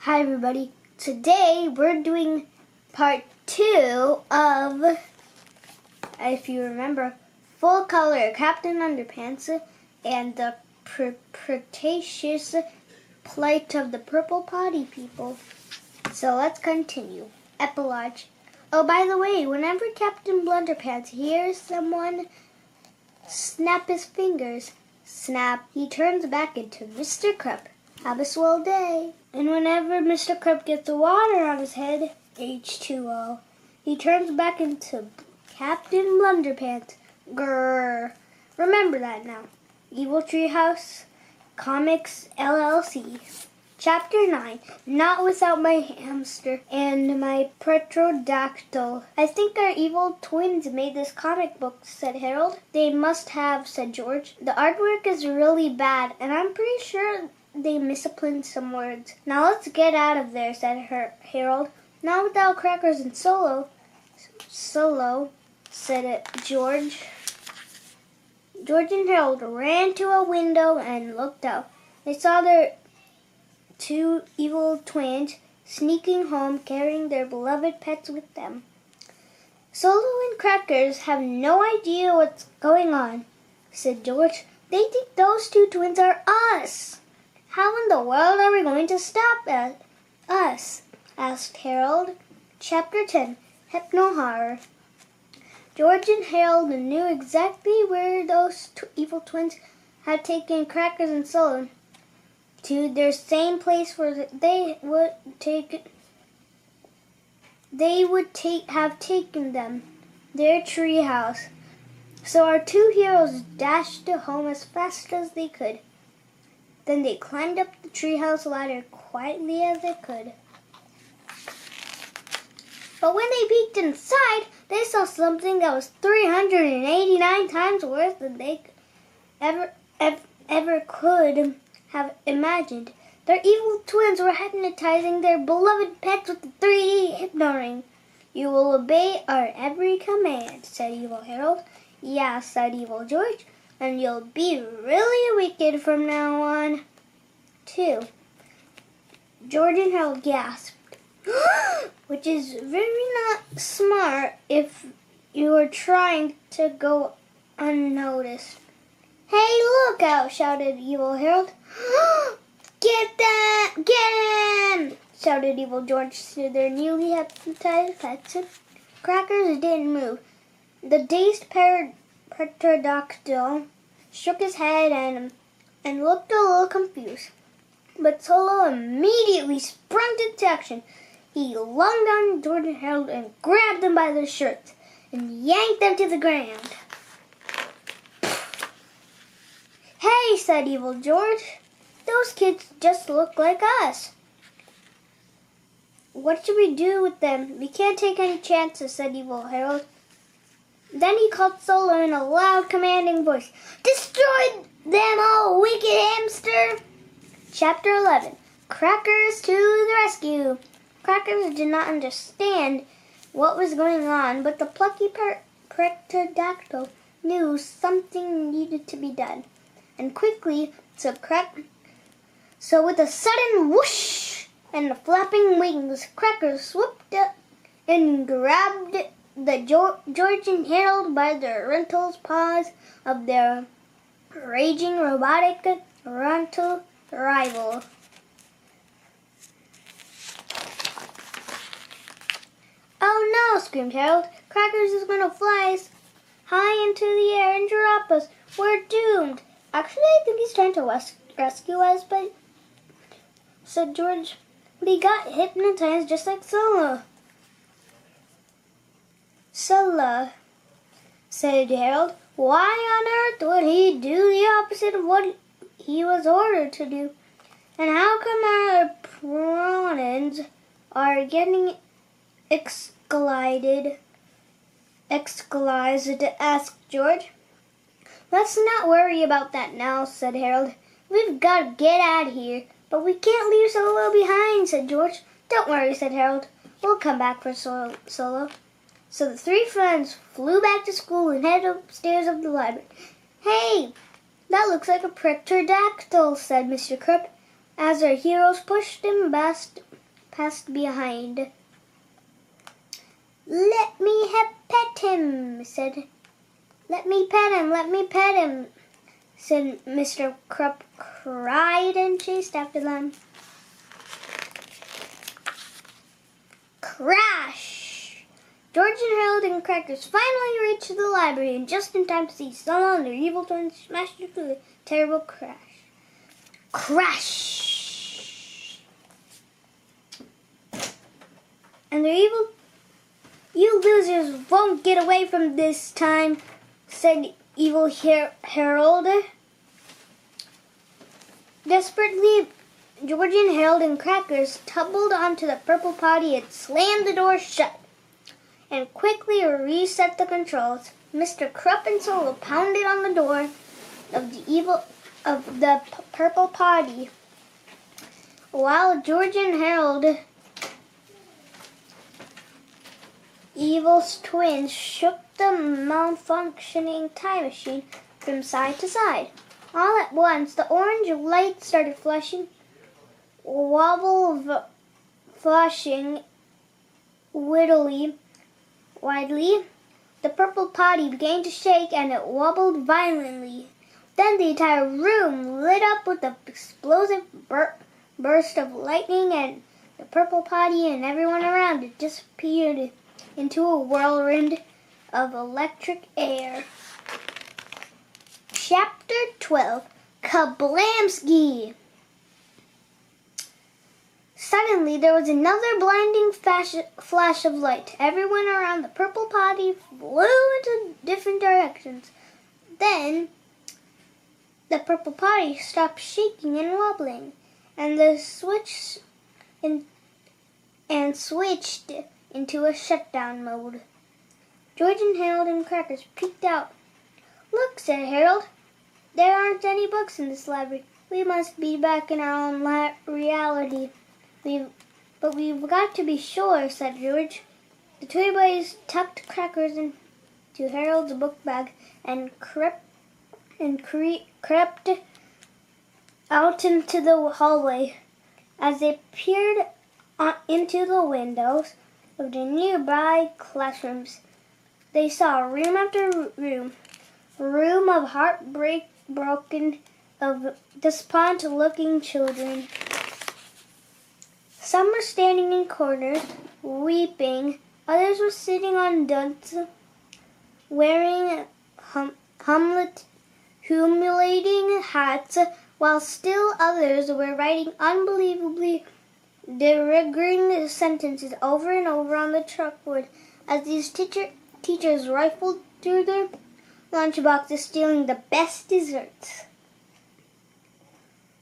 Hi everybody. Today we're doing part 2 of, if you remember, Full Color Captain Underpants and the Preposterous Plight of the Purple Potty People. So let's continue. Epilogue. Oh, by the way, whenever Captain Blunderpants hears someone snap his fingers, snap, he turns back into Mr. Krupp. Have a swell day. And whenever Mr. Krupp gets water on his head, H2O, he turns back into Captain Blunderpants. Grrr. Remember that now. Evil Treehouse Comics LLC. Chapter 9. Not without my hamster and my pterodactyl. I think our evil twins made this comic book, said Harold. They must have, said George. The artwork is really bad, and I'm pretty sure they misapplied some words. Now let's get out of there, said Harold. Not without crackers and Solo, said George. George and Harold ran to a window and looked out. They saw their two evil twins sneaking home, carrying their beloved pets with them. Solo and Crackers have no idea what's going on, said George. They think those two twins are us. How in the world are we going to stop us? Asked Harold. Chapter 10. Hypno-Horror. George and Harold knew exactly where those evil twins had taken Crackers and Solo. To their same place where they would have taken them, their treehouse. So our two heroes dashed home as fast as they could. Then they climbed up the treehouse ladder quietly as they could. But when they peeked inside, they saw something that was 389 times worse than they ever could have imagined. Their evil twins were hypnotizing their beloved pets with the 3D hypno ring. You will obey our every command, said Evil Harold. Yeah, said Evil George, and you'll be really wicked from now on, too. George and Harold gasped, which is very not smart if you are trying to go unnoticed. Hey, look out, shouted Evil Harold. Get that! Get him! Shouted Evil George to their newly hypnotized pets. Crackers didn't move. The dazed pterodactyl shook his head and looked a little confused. But Solo immediately sprung into action. He lunged on George and Harold and grabbed them by their shirts and yanked them to the ground. Hey, said Evil George, those kids just look like us. What should we do with them? We can't take any chances, said Evil Harold. Then he called Solo in a loud, commanding voice. Destroy them, oh wicked hamster! Chapter 11. Crackers to the rescue. Crackers did not understand what was going on, but the plucky pterodactyl knew something needed to be done. And quickly, so with a sudden whoosh and the flapping wings, Crackers swooped up and grabbed the George and Harold by their rental paws of their raging robotic rental rival. Oh no, screamed Harold. Crackers is going to fly us high into the air and drop us. We're doomed. Actually, I think he's trying to rescue us, but said George. But he got hypnotized just like Solo. Solo, said Harold. Why on earth would he do the opposite of what he was ordered to do? And how come our prawns are getting escalated? Asked George. Let's not worry about that now, said Harold. We've got to get out of here. But we can't leave Solo behind, said George. Don't worry, said Harold. We'll come back for Solo. So the three friends flew back to school and headed upstairs of the library. Hey, that looks like a pterodactyl, said Mr. Krupp, as our heroes pushed him past passed behind. "Let me pet him," said. "Let me pet him," said Mr. Krupp, cried and chased after them. Crash! George and Harold and Crackers finally reached the library, and just in time to see Stella and their evil twins smash into a terrible crash. Crash! And their evil... "You losers won't get away from this time," said evil Harold. Desperately, George and Harold and Crackers tumbled onto the Purple Potty and slammed the door shut, and quickly reset the controls. Mr. Krupp and Solo pounded on the door of the Purple Potty, while George and Harold, evil's twins, shook the malfunctioning time machine from side to side. All at once, the orange light started flashing widely. The Purple Potty began to shake and it wobbled violently. Then the entire room lit up with an explosive burst of lightning, and the Purple Potty and everyone around it disappeared into a whirlwind of electric air. Chapter 12, Kablamski! Suddenly, there was another blinding flash of light. Everyone around the Purple Potty flew into different directions. Then, the Purple Potty stopped shaking and wobbling, and switched into a shutdown mode. George and Harold and Crackers peeked out. "Look," said Harold. "There aren't any books in this library. We must be back in our own reality." But we've got to be sure," said George. The two boys tucked Crackers into Harold's book bag and crept out into the hallway. As they peered into the windows of the nearby classrooms, they saw room after room of heartbroken, of despondent-looking children. Some were standing in corners, weeping. Others were sitting on dunks, wearing humiliating hats, while still others were writing unbelievably derogatory sentences over and over on the chalkboard as these teachers rifled through their lunchboxes, stealing the best desserts.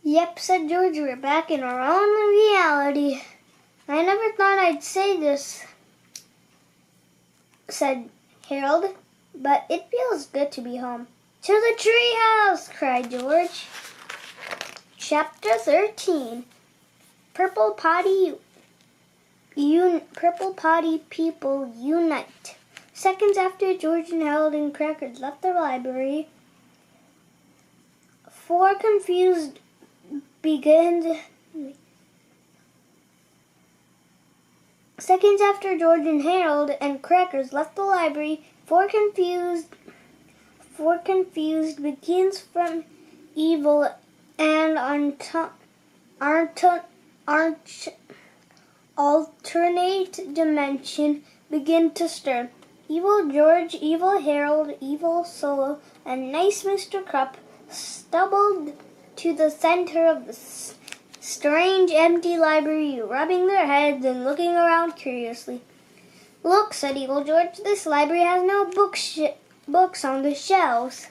"Yep," said George, "we're back in our own reality." "I never thought I'd say this," said Harold, "but it feels good to be home." "To the treehouse!" cried George. Chapter 13, Purple Potty People Unite. Seconds after George and Harold and Crackers left the library, four confused begins from evil and alternate dimension begin to stir. Evil George, evil Harold, evil Solo, and nice Mr. Krupp stumbled to the center of the strange empty library, rubbing their heads and looking around curiously. "Look," said evil George, "this library has no books on the shelves."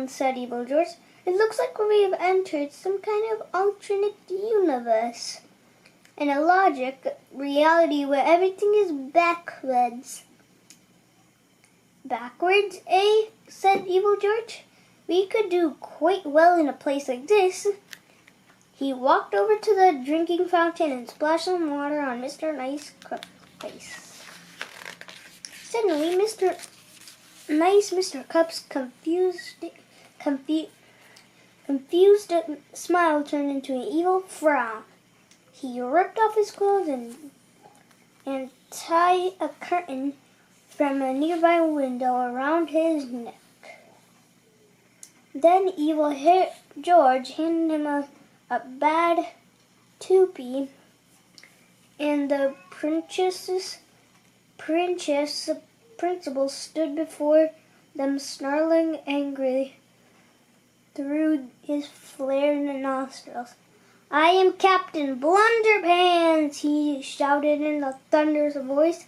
Said evil George. "It looks like we've entered some kind of alternate universe, in a logic reality where everything is backwards." "Backwards, eh?" said evil George. "We could do quite well in a place like this." He walked over to the drinking fountain and splashed some water on Mr. Nice Krupp's face. Suddenly, Mr. Krupp's confused smile turned into an evil frown. He ripped off his clothes and tied a curtain from a nearby window around his neck. Then evil George handed him a bad toupee, and the principal stood before them, snarling angrily through his flared nostrils. "I am Captain Blunderpants," he shouted in a thunderous voice.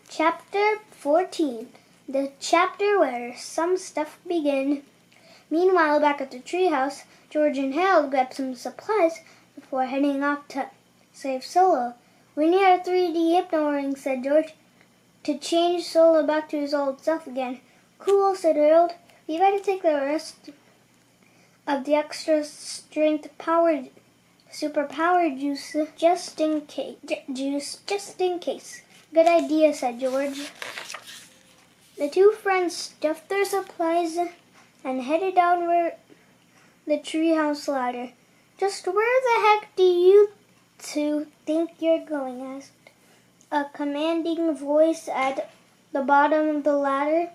Chapter 14, the chapter where some stuff began. Meanwhile, back at the treehouse, George and Harold grabbed some supplies before heading off to save Solo. "We need our 3D hypno ring," said George, "to change Solo back to his old self again." "Cool," said Harold. "We better take the rest of the extra strength super power juice just in case. "Good idea," said George. The two friends stuffed their supplies and headed down the treehouse ladder. "Just where the heck do you two think you're going?" asked a commanding voice at the bottom of the ladder.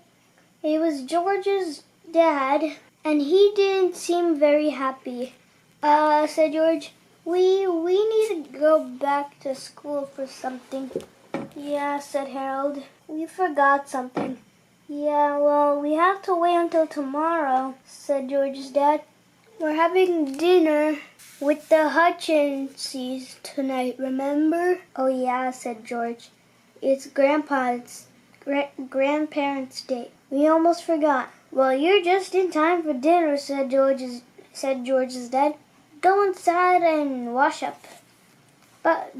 It was George's dad, and he didn't seem very happy. Said George, we need to go back to school for something." "Yeah," said Harold. "We forgot something." "Yeah, well, we have to wait until tomorrow," said George's dad. "We're having dinner with the Hutchinses tonight, remember?" "Oh, yeah," said George. "It's Grandpa's grandparents' day. We almost forgot." "Well, you're just in time for dinner," said George's dad. "Go inside and wash up." But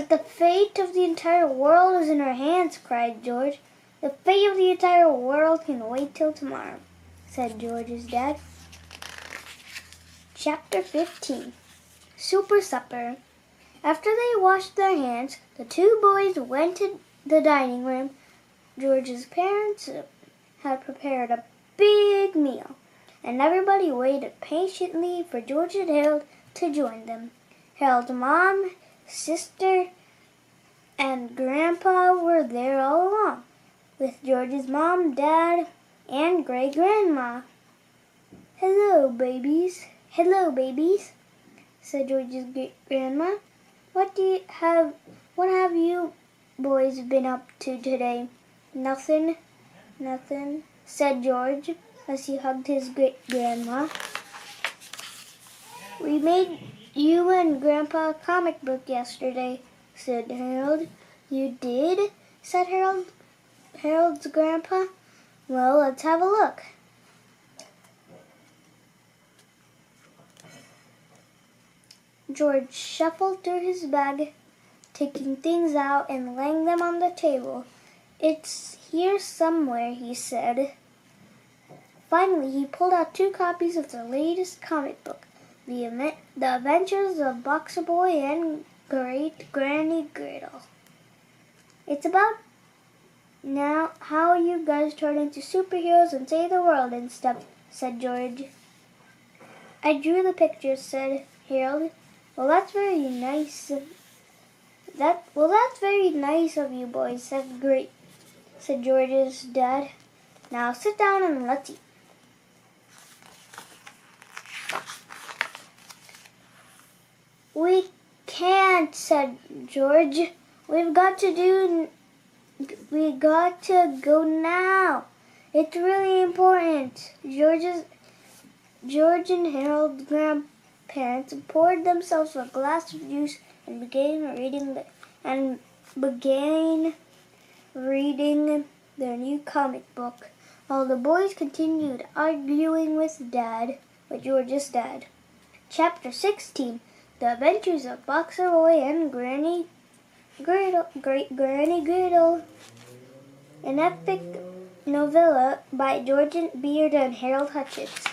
the fate of the entire world is in our hands," cried George. "The fate of the entire world can wait till tomorrow," said George's dad. Chapter 15, Super Supper. After they washed their hands, the two boys went to the dining room. George's parents had prepared a big meal, and everybody waited patiently for George and Harold to join them. Harold's mom, sister, and Grandpa were there all along, with George's mom, dad, and great-grandma. Hello, babies," said George's great-grandma. What have you boys been up to today?" Nothing, said George as he hugged his great-grandma. "We made you and Grandpa a comic book yesterday," said Harold. "You did?" said Harold's grandpa. "Well, let's have a look." George shuffled through his bag, taking things out and laying them on the table. "It's here somewhere," he said. Finally, he pulled out 2 copies of the latest comic book, The Adventures of Boxer Boy and Great Granny Griddle. "It's about now how you guys turn into superheroes and save the world and stuff," said George. "I drew the pictures," said Harold. Well, that's very nice of you boys," said George's dad. "Now sit down and let's eat." "We can't," said George. We got to go now. It's really important." George and Harold's grandparents poured themselves a glass of juice and began reading their new comic book, while the boys continued arguing with George's dad. Chapter 16, The Adventures of Boxer Boy and Great Granny Griddle. An epic novella by George Beard and Harold Hutchins.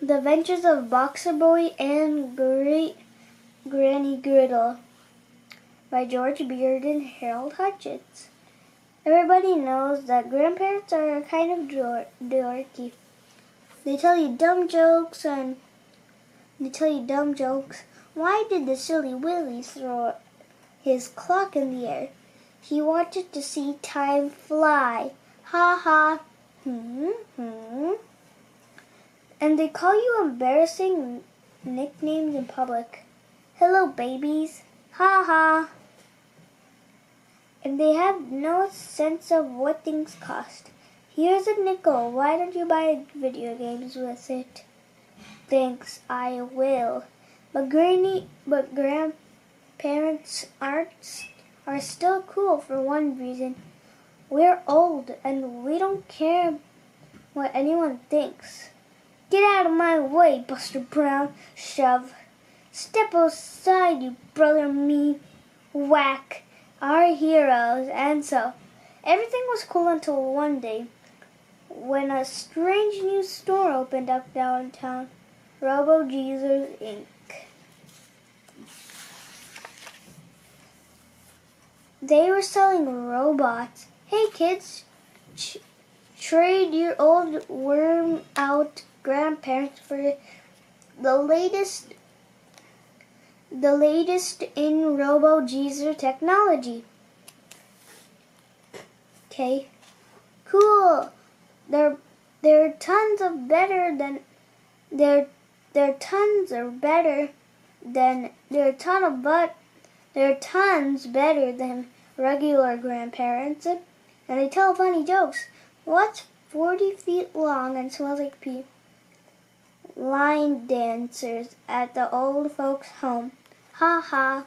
The Adventures of Boxer Boy and Great Granny Griddle by George Beard and Harold Hutchins. Everybody knows that grandparents are kind of dorky. They tell you dumb jokes and to tell you dumb jokes. Why did the silly Willie throw his clock in the air? He wanted to see time fly. Ha ha. And they call you embarrassing nicknames in public. Hello, babies. Ha ha. And they have no sense of what things cost. Here's a nickel. Why don't you buy video games with it? Thanks, I will. But grandparents are still cool for one reason. We're old and we don't care what anyone thinks. Get out of my way, Buster Brown. Shove. Step aside, you brother me. Whack. Our heroes. And so, everything was cool until one day when a strange new store opened up downtown. Robo Jesus Inc. They were selling robots. Hey kids, trade your old worm-out grandparents for the latest in Robo Jesus technology. Okay, cool. They're tons better than regular grandparents, and they tell funny jokes. What's 40 feet long and smells like pee? Line dancers at the old folks' home. Ha ha.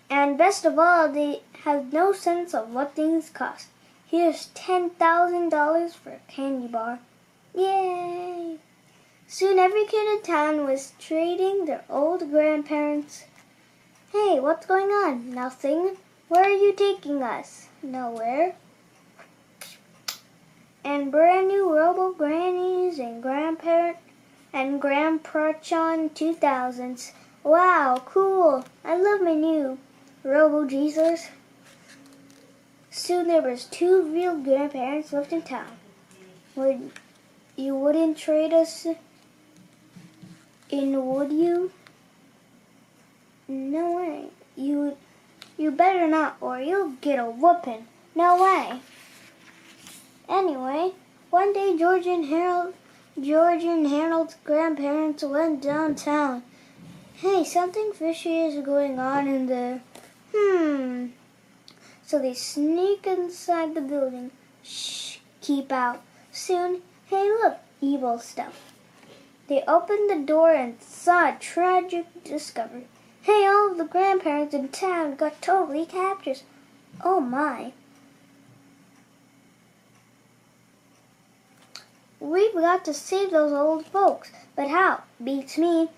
And best of all, they have no sense of what things cost. Here's $10,000 for a candy bar. Yay! Soon every kid in town was trading their old grandparents. Hey, what's going on? Nothing. Where are you taking us? Nowhere. And brand new Robo Grannies and Grandparchon 2000s. Wow, cool. I love my new Robo Jesus. Soon there was 2 real grandparents left in town. You wouldn't trade us in, would you? No way. You better not, or you'll get a whooping. No way. Anyway, one day George and Harold's grandparents went downtown. Hey, something fishy is going on in there. So they sneak inside the building. Shh, keep out. Soon, hey look, evil stuff. They opened the door and saw a tragic discovery. Hey, all of the grandparents in town got totally captured. Oh my. We've got to save those old folks. But how? Beats me.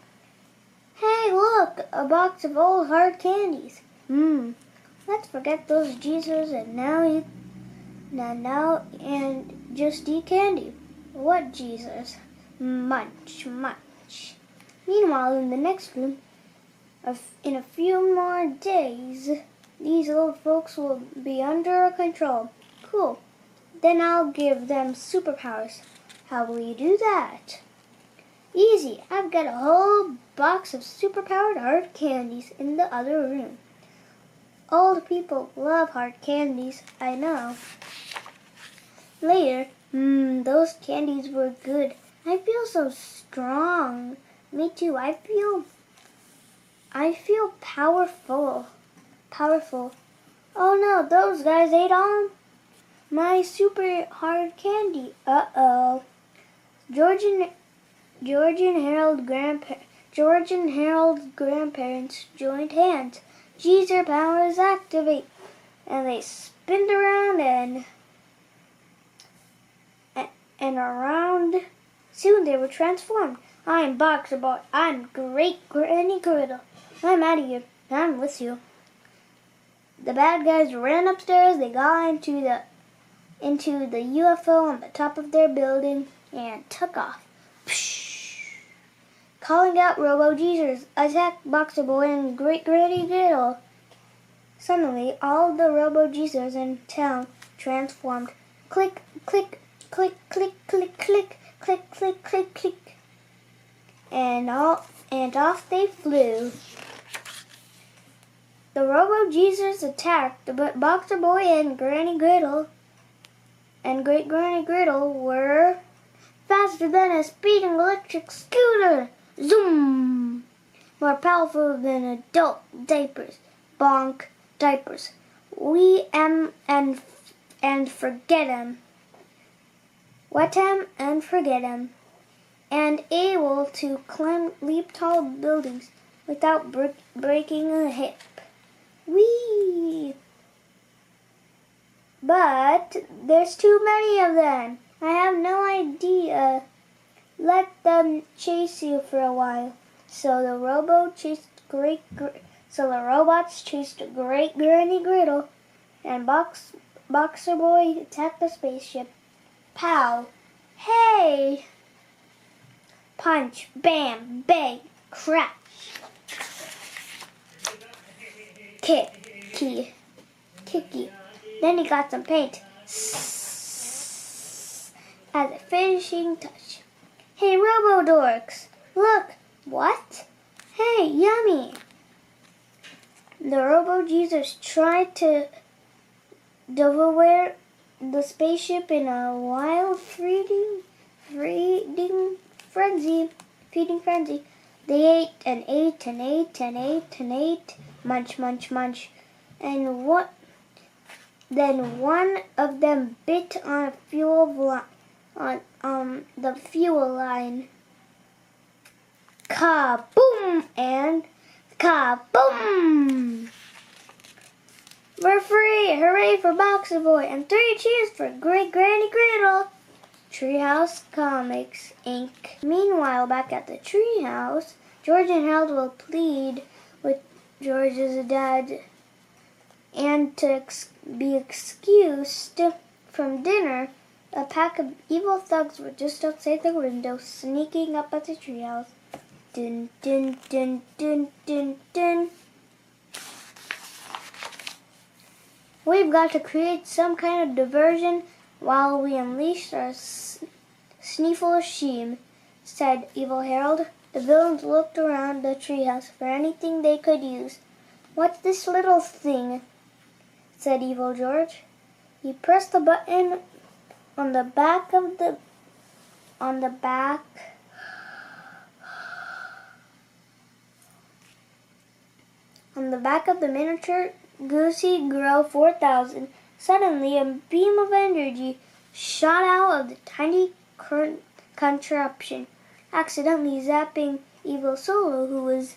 Hey, look, a box of old hard candies. Let's forget those Jesus and now just eat candy. What Jesus? Munch, munch. Meanwhile, in the next room, in a few more days, these old folks will be under control. Cool. Then I'll give them superpowers. How will you do that? Easy. I've got a whole box of superpowered hard candies in the other room. Old people love hard candies, I know. Later, those candies were good. I feel so strong. Me too. I feel powerful. Oh no, those guys ate all my super hard candy. Uh-oh. George and Harold's grandparents joined hands. Jesus powers activate. And they spinned around and around. Soon they were transformed. I'm Boxer Boy. I'm Great Granny Griddle. I'm out of here. I'm with you. The bad guys ran upstairs. They got into the UFO on the top of their building and took off. Psh! Calling out Robo Jesus, attack Boxer Boy and Great Granny Griddle. Suddenly, all the Robo Jesus in town transformed. Click, click, click, click, click, click, click, click, click, click. and off they flew. The Robo-Geezers attacked, but Boxer Boy and Granny Griddle and Great Granny Griddle were faster than a speeding electric scooter. Zoom! More powerful than adult diapers. Bonk diapers. We and forget 'em. Wet 'em and forget 'em. And able to leap tall buildings without breaking a hip. Whee! But there's too many of them. I have no idea. Let them chase you for a while. So the robots chased Great Granny Griddle, and Boxer Boy attacked the spaceship. Pow! Hey! Punch! Bam! Bang! Crash! Kicky. Then he got some paint as a finishing touch. Hey, Robo-Dorks! Look! What? Hey, yummy! The Robo-Geezers tried to devour the spaceship in a wild feeding frenzy. They ate and ate and ate and ate and ate. Munch, munch, munch. And then one of them bit on a the fuel line. Kaboom! And kaboom! We're free! Hooray for Boxer Boy! And 3 cheers for Great Granny Griddle! Treehouse Comics, Inc. Meanwhile, back at the treehouse, George and Harold will plead with George's dad and to be excused from dinner. A pack of evil thugs were just outside the window, sneaking up at the treehouse. Dun, dun, dun, dun, dun, dun. We've got to create some kind of diversion while we unleash our sneeful shame, said Evil Harold. The villains looked around the treehouse for anything they could use. What's this little thing? Said Evil George. He pressed the button on the back of the miniature Goosey Grow 4000. Suddenly, a beam of energy shot out of the tiny contraption, accidentally zapping Evil Solo, who was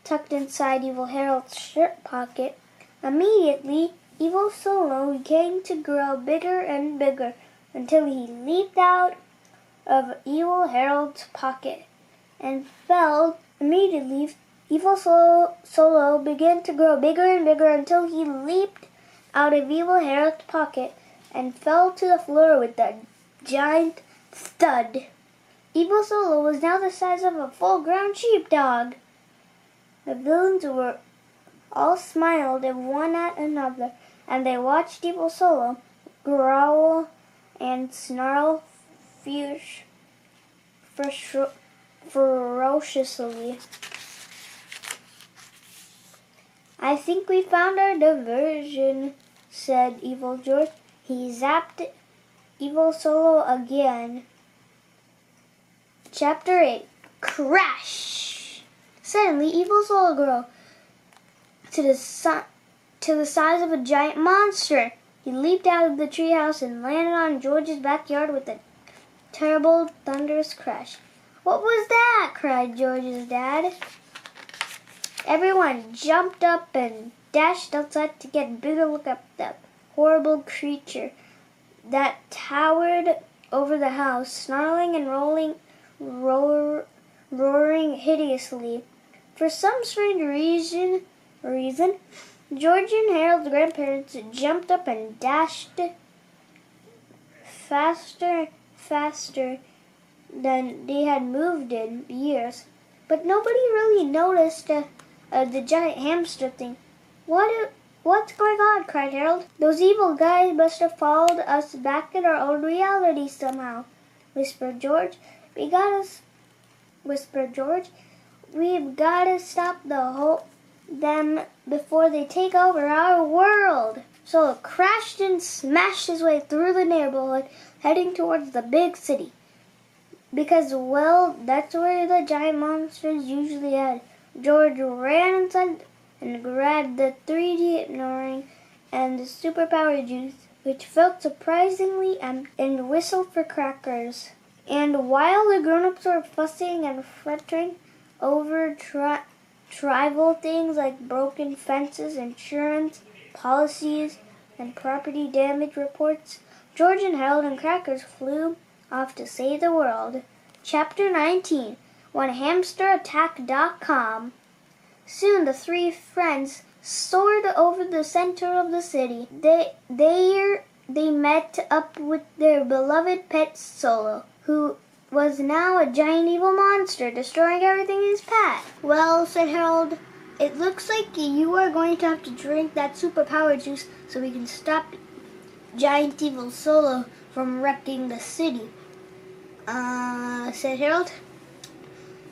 tucked inside Evil Harold's shirt pocket. Immediately, Evil Solo began to grow bigger and bigger until he leaped out of Evil Harold's pocket and fell immediately. Evil Solo began to grow bigger and bigger until he leaped out of Evil Harold's pocket and fell to the floor with a giant thud. Evil Solo was now the size of a full-grown sheepdog. The villains were all smiled one at another, and they watched Evil Solo growl and snarl ferociously. I think we found our diversion, said Evil George. He zapped Evil Solo again. Chapter 8. Crash! Suddenly, Evil Solo grew to the size of a giant monster. He leaped out of the treehouse and landed on George's backyard with a terrible, thunderous crash. What was that? Cried George's dad. Everyone jumped up and dashed outside to get a bigger look at the horrible creature that towered over the house, snarling and roaring hideously. For some strange reason, George and Harold's grandparents jumped up and dashed faster than they had moved in years. But nobody really noticed the giant hamster thing. What's going on? Cried Harold. Those evil guys must have followed us back in our own reality somehow, whispered George. We gotta whispered George. "We've got to stop them before they take over our world." Solo crashed and smashed his way through the neighborhood, heading towards the big city. Because, well, that's where the giant monsters usually head. George ran inside and grabbed the 3D ignoring and the superpower juice, which felt surprisingly and whistled for crackers. And while the grown-ups were fussing and fretting over trivial things like broken fences, insurance, policies, and property damage reports, George and Harold and Crackers flew off to save the world. Chapter 19, When Hamster Attack.com. Soon the three friends soared over the center of the city. They met up with their beloved pet Solo, who was now a giant evil monster, destroying everything in his path. "Well," said Harold, "it looks like you are going to have to drink that superpower juice so we can stop giant evil Solo from wrecking the city." Said Harold.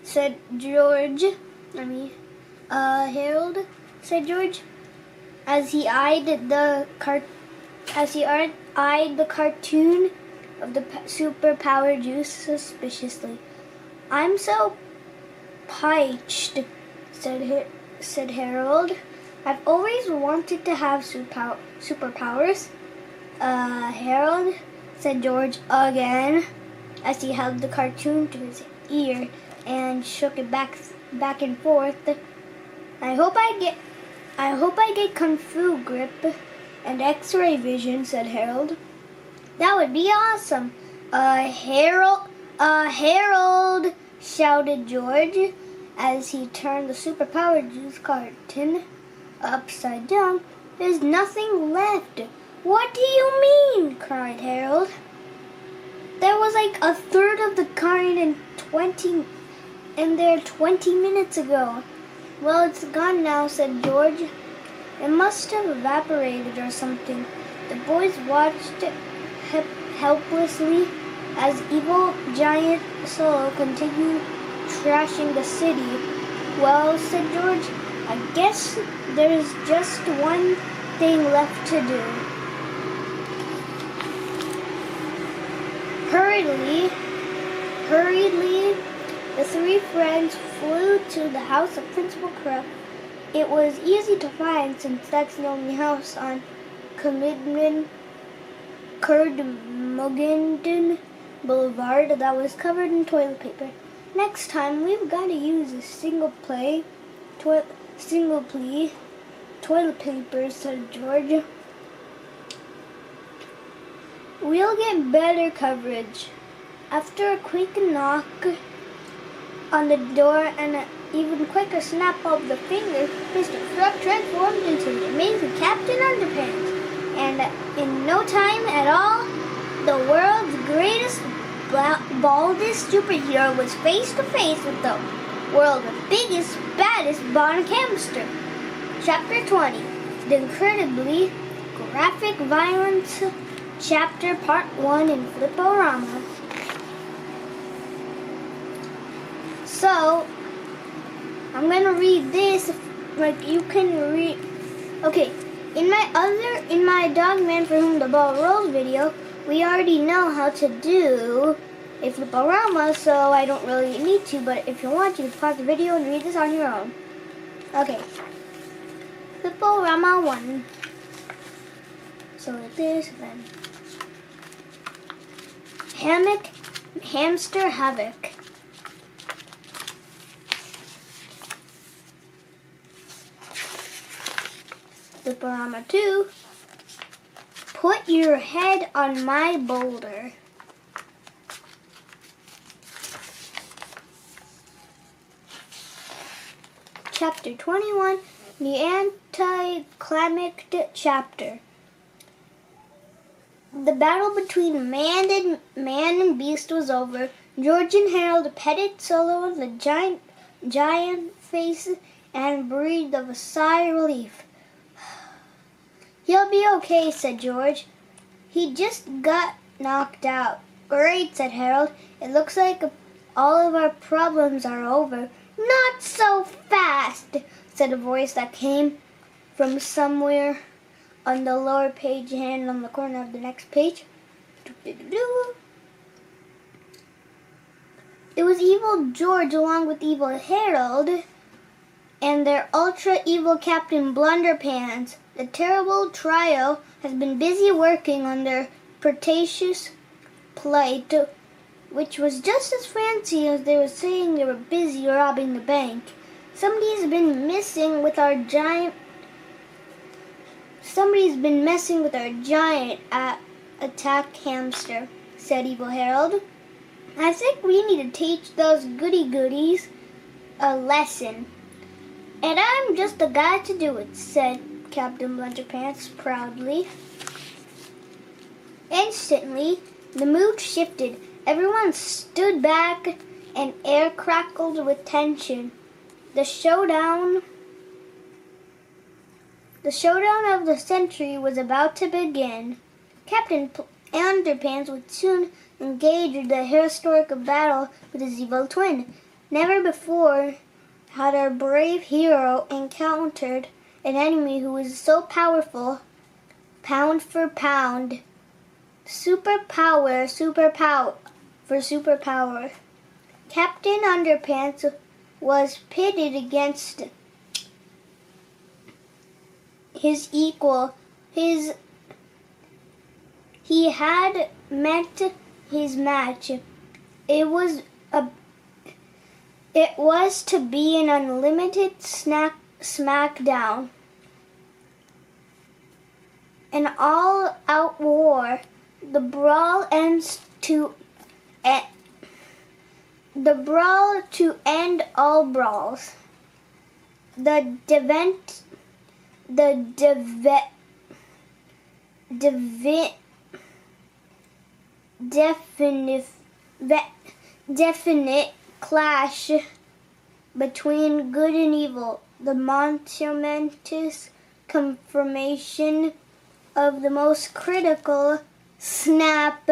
Said George. Harold, said George, as he eyed the cartoon of the superpower juice suspiciously. "I'm so parched," said Harold. "I've always wanted to have superpowers." Harold, said George again, as he held the cartoon to his ear and shook it back and forth. I hope I get Kung Fu grip and X-ray vision," said Harold. "That would be awesome." Harold, shouted George as he turned the superpower juice carton upside down. "There's nothing left." "What do you mean?" cried Harold. "There was like a third of the carton in there 20 minutes ago." "Well, it's gone now," said George. "It must have evaporated or something." The boys watched helplessly as evil giant Solo continued trashing the city. "Well," said George, "I guess there's just one thing left to do." Hurriedly, the three friends flew to the house of Principal Crow. It was easy to find since that's the only house on Curdmugden Boulevard that was covered in toilet paper. "Next time we've got to use a single plea toilet paper," said George. "We'll get better coverage." After a quick knock on the door and an even quicker snap of the finger, Mr. Frog transformed into the amazing Captain Underpants. And in no time at all, the world's greatest, baldest superhero was face to face with the world's biggest, baddest bionic hamster. Chapter 20, The Incredibly Graphic Violence Chapter Part 1 in Fliporama. So, I'm gonna read this, like you can read. Okay, in my Dog Man for Whom the Ball Rolls video, we already know how to do a Fliporama, so I don't really need to, but if you want, you can pause the video and read this on your own. Okay, Fliporama 1. So like this, then Hamster Havoc. Fliporama 2. Put your head on my boulder. Chapter 21, The Anticlimactic Chapter. The battle between man and beast was over. George and Harold petted Solo on the giant face and breathed a sigh of relief. "He'll be okay," said George. "He just got knocked out." "Great," said Harold. "It looks like all of our problems are over. Not so fast, said a voice that came from somewhere on the lower page hand on the corner of the next page. It was Evil George along with Evil Harold and their ultra-evil Captain Blunderpants. The terrible trio has been busy working on their Preposterous Plight, which was just as fancy as they were saying they were busy robbing the bank. Somebody's been messing with our giant attack hamster, said Evil Harold. I think we need to teach those goody-goodies a lesson. And I'm just the guy to do it, said Captain Blunderpants proudly. Instantly, the mood shifted. Everyone stood back and air crackled with tension. The showdown of the century was about to begin. Captain Underpants would soon engage in the historic battle with his evil twin. Never before had our brave hero encountered an enemy who was so powerful, pound for pound, superpower for superpower. Captain Underpants was pitted against his equal. He had met his match. It was to be an unlimited smackdown. An all-out war. The brawl to end all brawls. The definite clash between good and evil. The momentous confirmation of the most critical snap.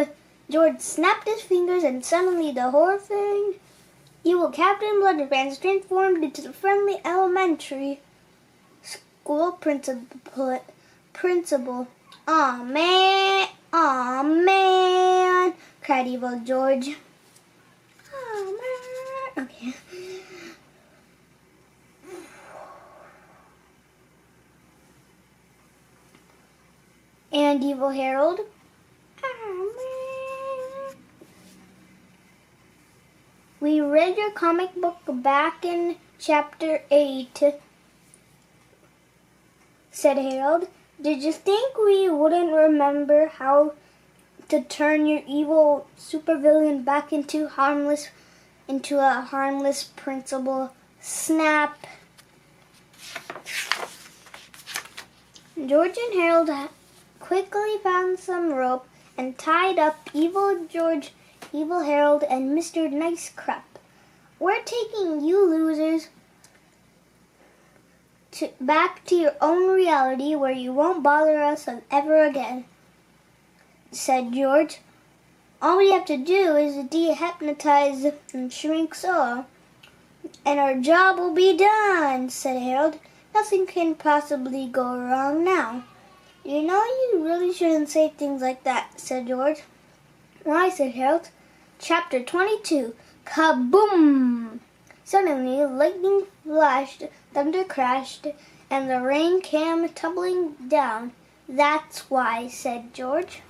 George snapped his fingers and suddenly the horrifying evil Captain Blunderpants transformed into the friendly elementary school principal. Aw man, cried Evil George. Aw man. Okay. And Evil Harold. We read your comic book back in Chapter 8, said Harold. Did you think we wouldn't remember how to turn your evil supervillain back into a harmless principal? Snap. George and Harold quickly found some rope and tied up Evil George, Evil Harold, and Mr. Nice Crap. We're taking you losers back to your own reality where you won't bother us ever again, said George. All we have to do is dehypnotize and shrink so, and our job will be done, said Harold. Nothing can possibly go wrong now. You know you really shouldn't say things like that, said George. Why, said Harold. Chapter 22. Kaboom! Suddenly, lightning flashed, thunder crashed, and the rain came tumbling down. That's why, said George.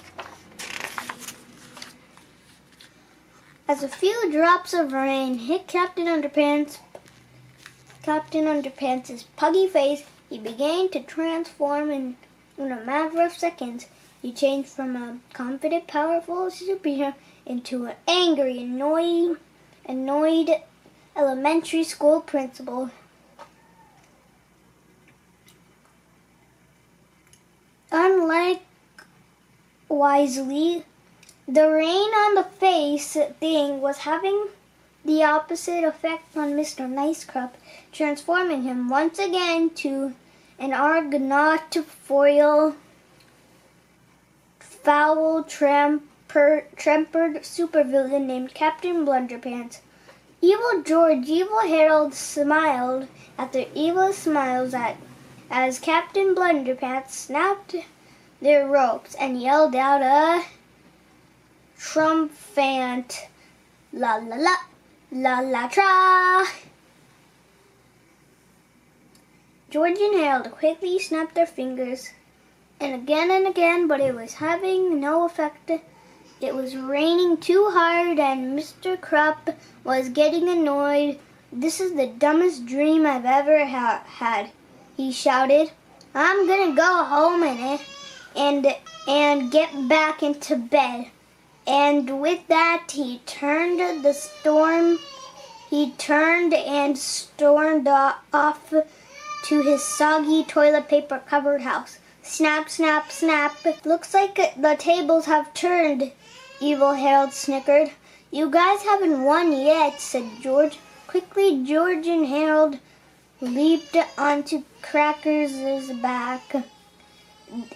As a few drops of rain hit Captain Underpants' puggy face, he began to transform in a matter of seconds. He changed from a confident, powerful superhero into an angry, annoyed elementary school principal. Unlike wisely, the rain on the face thing was having the opposite effect on Mr. Nicecrop, transforming him once again to an Argonaut foil, foul, tempered supervillain named Captain Blunderpants. Evil George, Evil Harold smiled at their evil smiles as Captain Blunderpants snapped their ropes and yelled out a triumphant la la la la la tra. George and Harold quickly snapped their fingers and again, but it was having no effect. It was raining too hard and Mr. Krupp was getting annoyed. "This is the dumbest dream I've ever had," he shouted. "I'm gonna go home and get back into bed." And with that, he turned and stormed off to his soggy toilet paper covered house. Snap, snap, snap. "Looks like the tables have turned," Evil Harold snickered. "You guys haven't won yet," said George. Quickly, George and Harold leaped onto Cracker's back,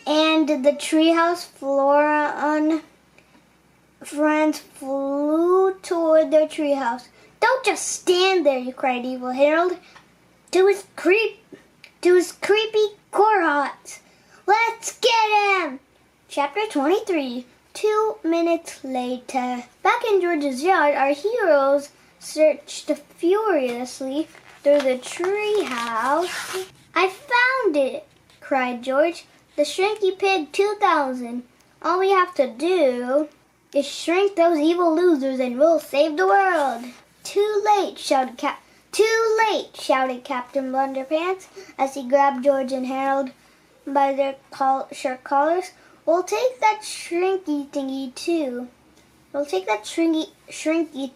and the treehouse Flora friends flew toward their treehouse. "Don't just stand there," cried Evil Harold. To his creepy Corhots. "Let's get him!" Chapter 23. 2 minutes later. Back in George's yard, our heroes searched furiously through the tree house. "I found it!" cried George. "The Shrinky Pig 2000. All we have to do is shrink those evil losers and we'll save the world." "Too late!" shouted Captain Blunderpants as he grabbed George and Harold by their shirt collars. "We'll take that shrinky thingy too." "We'll take that shrinky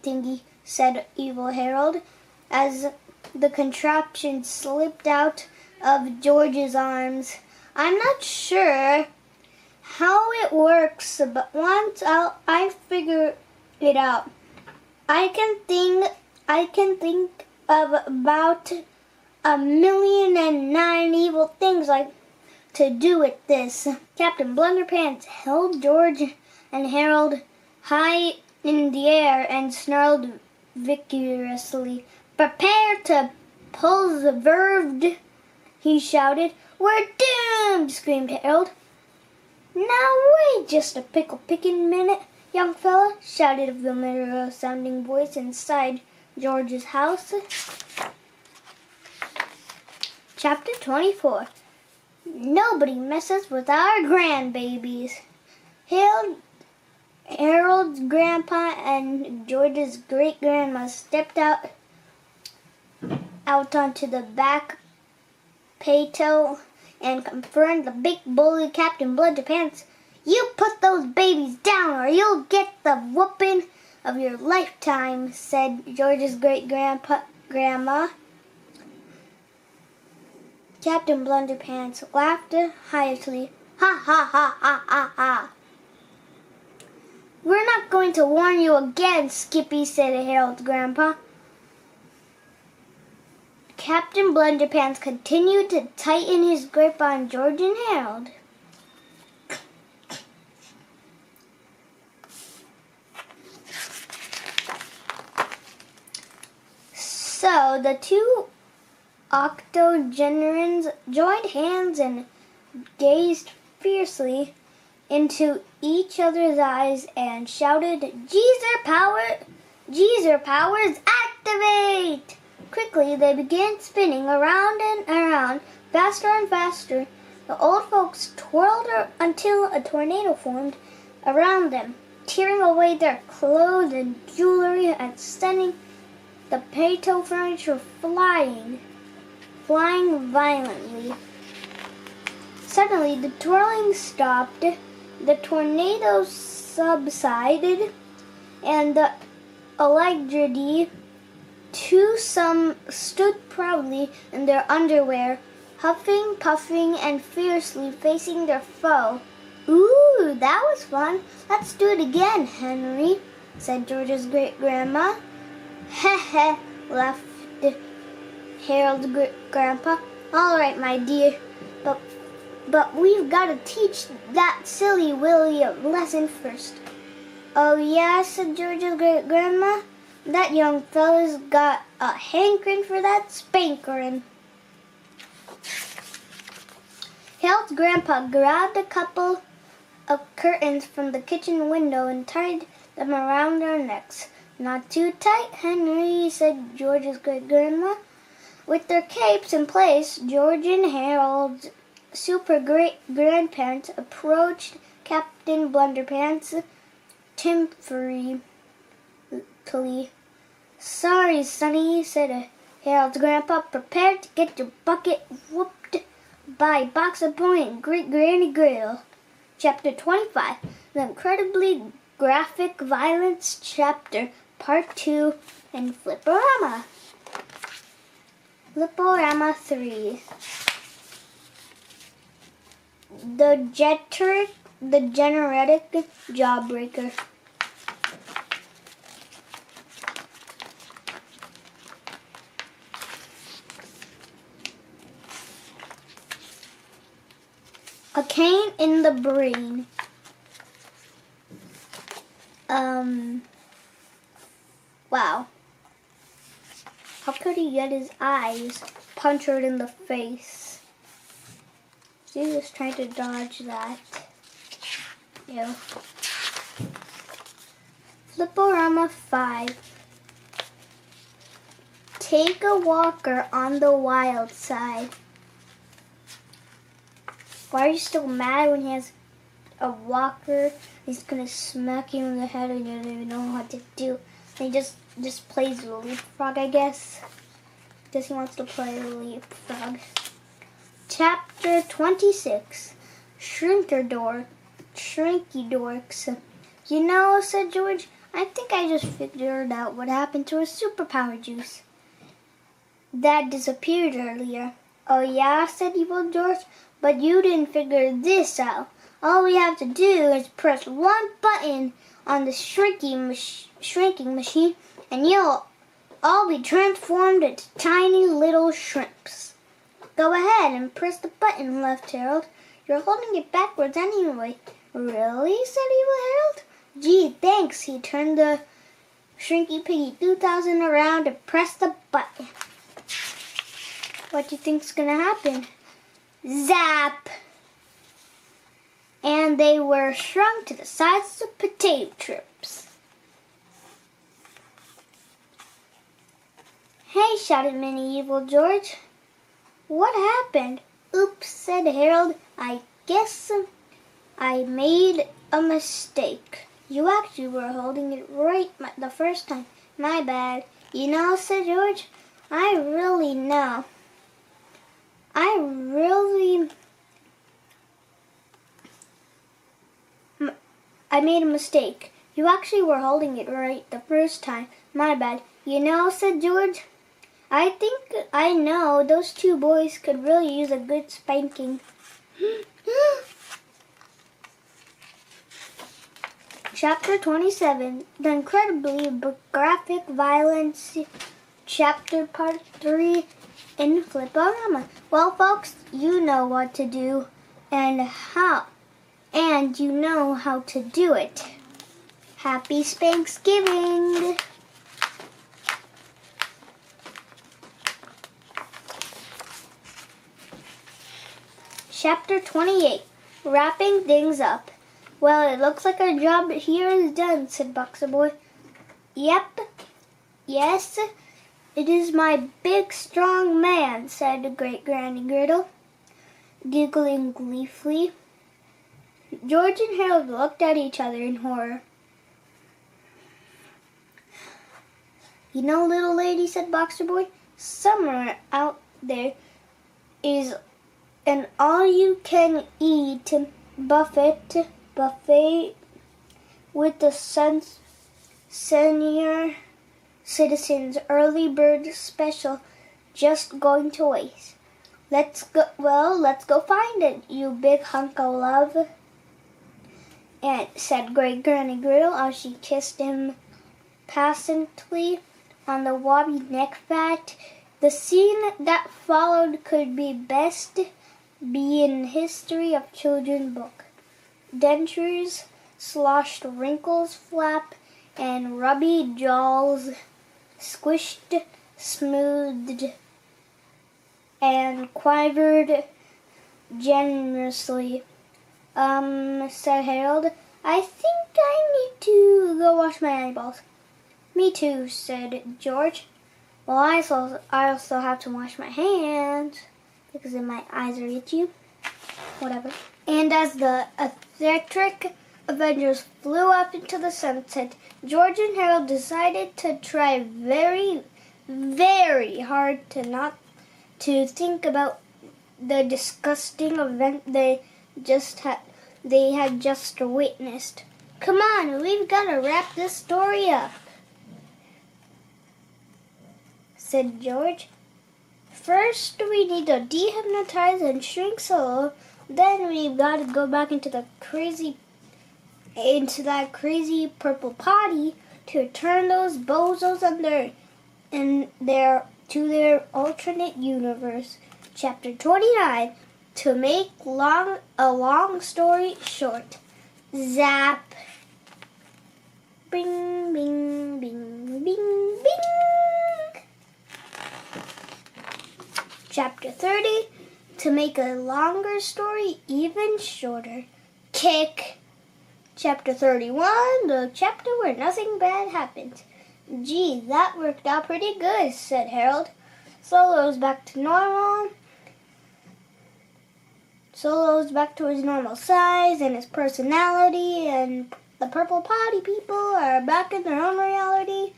thingy," said Evil Harold, as the contraption slipped out of George's arms. "I'm not sure how it works, but once I figure it out, I can think of about 1,000,009 evil things like to do with this." Captain Blunderpants held George and Harold high in the air and snarled vigorously. "Prepare to pull the verved," he shouted. "We're doomed!" screamed Harold. "Now wait just a pickle-picking minute, young fella," shouted a familiar-sounding voice inside George's house. Chapter 24. Nobody messes with our grandbabies. Harold's grandpa and George's great-grandma stepped out onto the back patio and confronted the big bully Captain Blunderpants. "You put those babies down or you'll get the whooping of your lifetime," said George's great-grandma. Captain Blunderpants laughed hideously. "Ha ha ha ha ha ha. We're not going to warn you again, Skippy," said Harold's grandpa. Captain Blunderpants continued to tighten his grip on George and Harold. So the two octogenarians joined hands and gazed fiercely into each other's eyes and shouted, Geezer powers, activate!" Quickly they began spinning around and around, faster and faster. The old folks twirled until a tornado formed around them, tearing away their clothes and jewelry and sending the patio furniture flying violently. Suddenly, the twirling stopped, the tornado subsided, and the Allegridy twosome stood proudly in their underwear, huffing, puffing, and fiercely facing their foe. "Ooh, that was fun. Let's do it again, Henry," said George's great-grandma. "Heh heh," laughed Harold's grandpa. "All right, my dear, but we've got to teach that silly Willie a lesson first." "Oh yeah," said George's great-grandma. That young fella's got a hankering for that spankering. Harold's grandpa grabbed a couple of curtains from the kitchen window and tied them around their necks. Not too tight, Henry, said George's great-grandma. With their capes in place, George and Harold's super great-grandparents approached Captain Blunderpants timidly. Sorry, Sonny, said Harold's grandpa. Prepare to get your bucket whooped by Boxer Boy and Great Granny Griddle. Chapter 25, The Incredibly Graphic Violence Chapter, Part 2, in Flipporama. Flipporama 3. The Genetic Jawbreaker. A cane in the brain. Wow. How could he get his eyes punctured in the face? He was trying to dodge that. Ew. Flipporama 5. Take a walker on the wild side. Why are you still mad when he has a walker? He's gonna smack you in the head and you don't even know what to do. And he just plays leapfrog, I guess. Guess he wants to play leapfrog. Chapter 26. Shrinky Dorks. You know, said George, I think I just figured out what happened to our superpower juice. That disappeared earlier. Oh yeah, said Evil George, but you didn't figure this out. All we have to do is press one button on the shrinking machine and you'll all be transformed into tiny little shrimps. Go ahead and press the button, left Harold. You're holding it backwards anyway. Really? Said Evil Harold. Gee, thanks. He turned the Shrinky Piggy 2000 around and pressed the button. What do you think's gonna happen? Zap! And they were shrunk to the size of potato chips. Hey, shouted Mini Evil George. What happened? Oops, said Harold. I guess I made a mistake. You actually were holding it right the first time. My bad. You know, said George, I really know. I made a mistake. You actually were holding it right the first time. My bad. You know, said George, I think I know those two boys could really use a good spanking. Chapter 27, The Incredibly Graphic Violence Chapter Part 3 in Flipporama. Well, folks, you know what to do and how. And you know how to do it. Happy Spanksgiving! Chapter 28, Wrapping Things Up. Well, it looks like our job here is done, said Boxer Boy. Yep. Yes, it is my big, strong man, said Great Granny Griddle, giggling gleefully. George and Harold looked at each other in horror. You know, little lady, said Boxer Boy, somewhere out there is an all-you-can-eat buffet with the senior citizens early bird special just going to waste. Let's go find it, you big hunk of love. And said Great Granny Griddle as she kissed him passionately on the wobbly neck fat. The scene that followed could best be in history of children's book. Dentures, sloshed wrinkles flap, and rubby jaws squished, smoothed, and quivered generously. Said Harold. I think I need to go wash my eyeballs. Me too, said George. Well, I also have to wash my hands because then my eyes are itchy. Whatever. And as the electric Avengers flew up into the sunset, George and Harold decided to try very, very hard not to think about the disgusting event they had just witnessed. Come on, we've got to wrap this story up, said George. First, we need to dehypnotize and shrink Solo. Then we've got to go back into that crazy purple potty to turn those bozos to their alternate universe. Chapter 29. To make a long story short. Zap. Bing, bing, bing, bing, bing. Chapter 30. To make a longer story even shorter. Kick. Chapter 31. The chapter where nothing bad happened. Gee, that worked out pretty good, said Harold. Solo's back to normal. Solo's back to his normal size and his personality, and the Purple Potty People are back in their own reality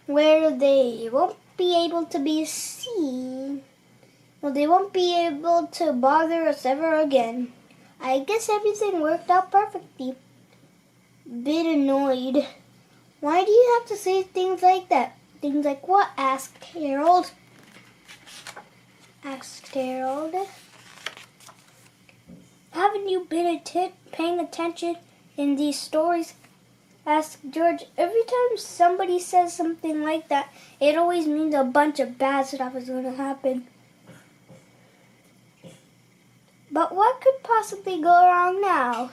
where they won't be able to be seen. Well, they won't be able to bother us ever again. I guess everything worked out perfectly. Bit annoyed. Why do you have to say things like that? Things like what? Asked Harold. Haven't you been paying attention in these stories? Asked George. Every time somebody says something like that, it always means a bunch of bad stuff is going to happen. But what could possibly go wrong now?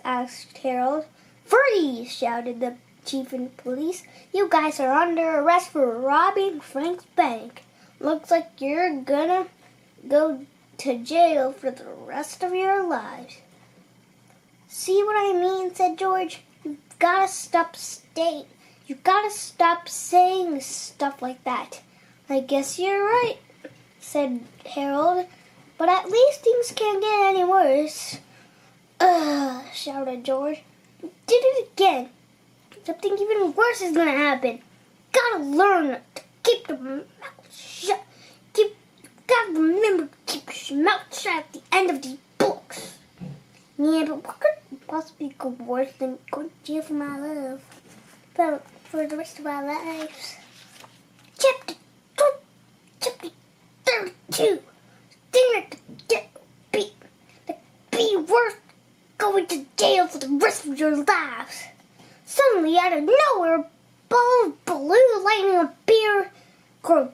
Asked Harold. Freeze! Shouted the chief of police. You guys are under arrest for robbing Frank's bank. Looks like you're gonna go to jail for the rest of your lives. See what I mean? Said George. You've gotta stop saying stuff like that. I guess you're right, said Harold. But at least things can't get any worse. Ugh, shouted George. You did it again. Something even worse is gonna happen. Gotta learn to keep your mouth shut. Gotta remember to keep your mouth shut at the end of these books. Yeah, but what could possibly go worse than going to jail for my love? For the rest of our lives. Chapter 32. Thing that be worth going to jail for the rest of your lives. Suddenly, out of nowhere, a ball of blue lightning appeared, grew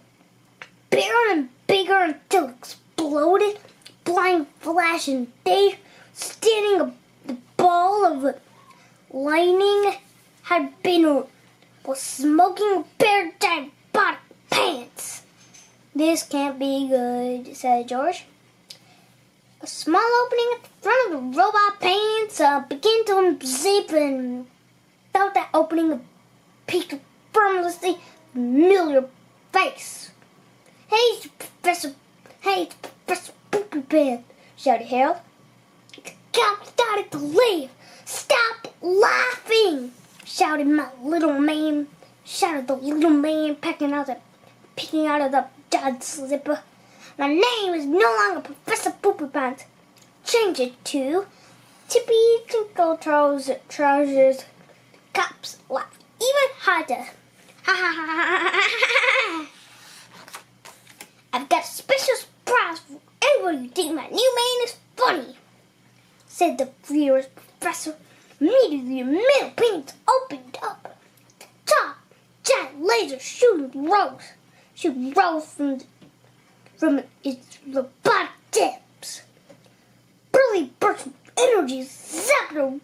bigger and bigger until it exploded. Blind flash, and they, standing the ball of lightning, was smoking a pair of diabolic pants. This can't be good, said George. A small opening at the front of the robot pants began to unzip, and without that opening, peeked a formlessly familiar face. Hey, Professor Poopy Pants, shouted Harold. God, started to leave. Stop laughing, shouted the little man peeking out of the dud slipper. My name is no longer Professor Poopy Pants. Change it to Tippy Tinkle Trousers. Cops laugh even harder. Ha ha ha ha ha ha. I've got a special surprise for everybody who thinks my new man is funny, said the furious professor. Immediately, the middle pants opened up. The top giant laser shooting rose from its robotic tips. Burly bursts of energy zapped her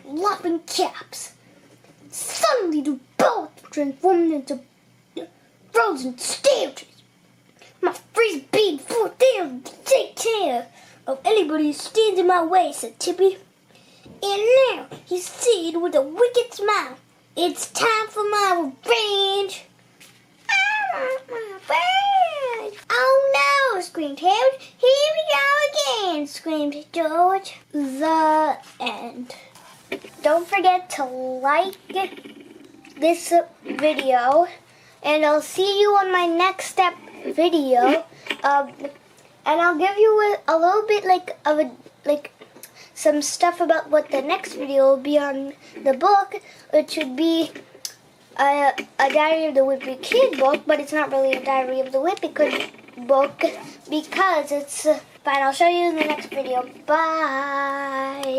laughing caps. Suddenly, the boat transformed into frozen statues. My freeze beat full down to take care of anybody who stands in my way, said Tippy. And now he's seated with a wicked smile. It's time for my revenge. I want my revenge. Oh no, screamed Harold. Here we go again, screamed George. The end. Don't forget to like this video, and I'll see you on my next step video. And I'll give you a little bit like some stuff about what the next video will be on the book, which would be a Diary of the Wimpy Kid book, but it's not really a Diary of the Wimpy Kid book because it's fine. I'll show you in the next video. Bye.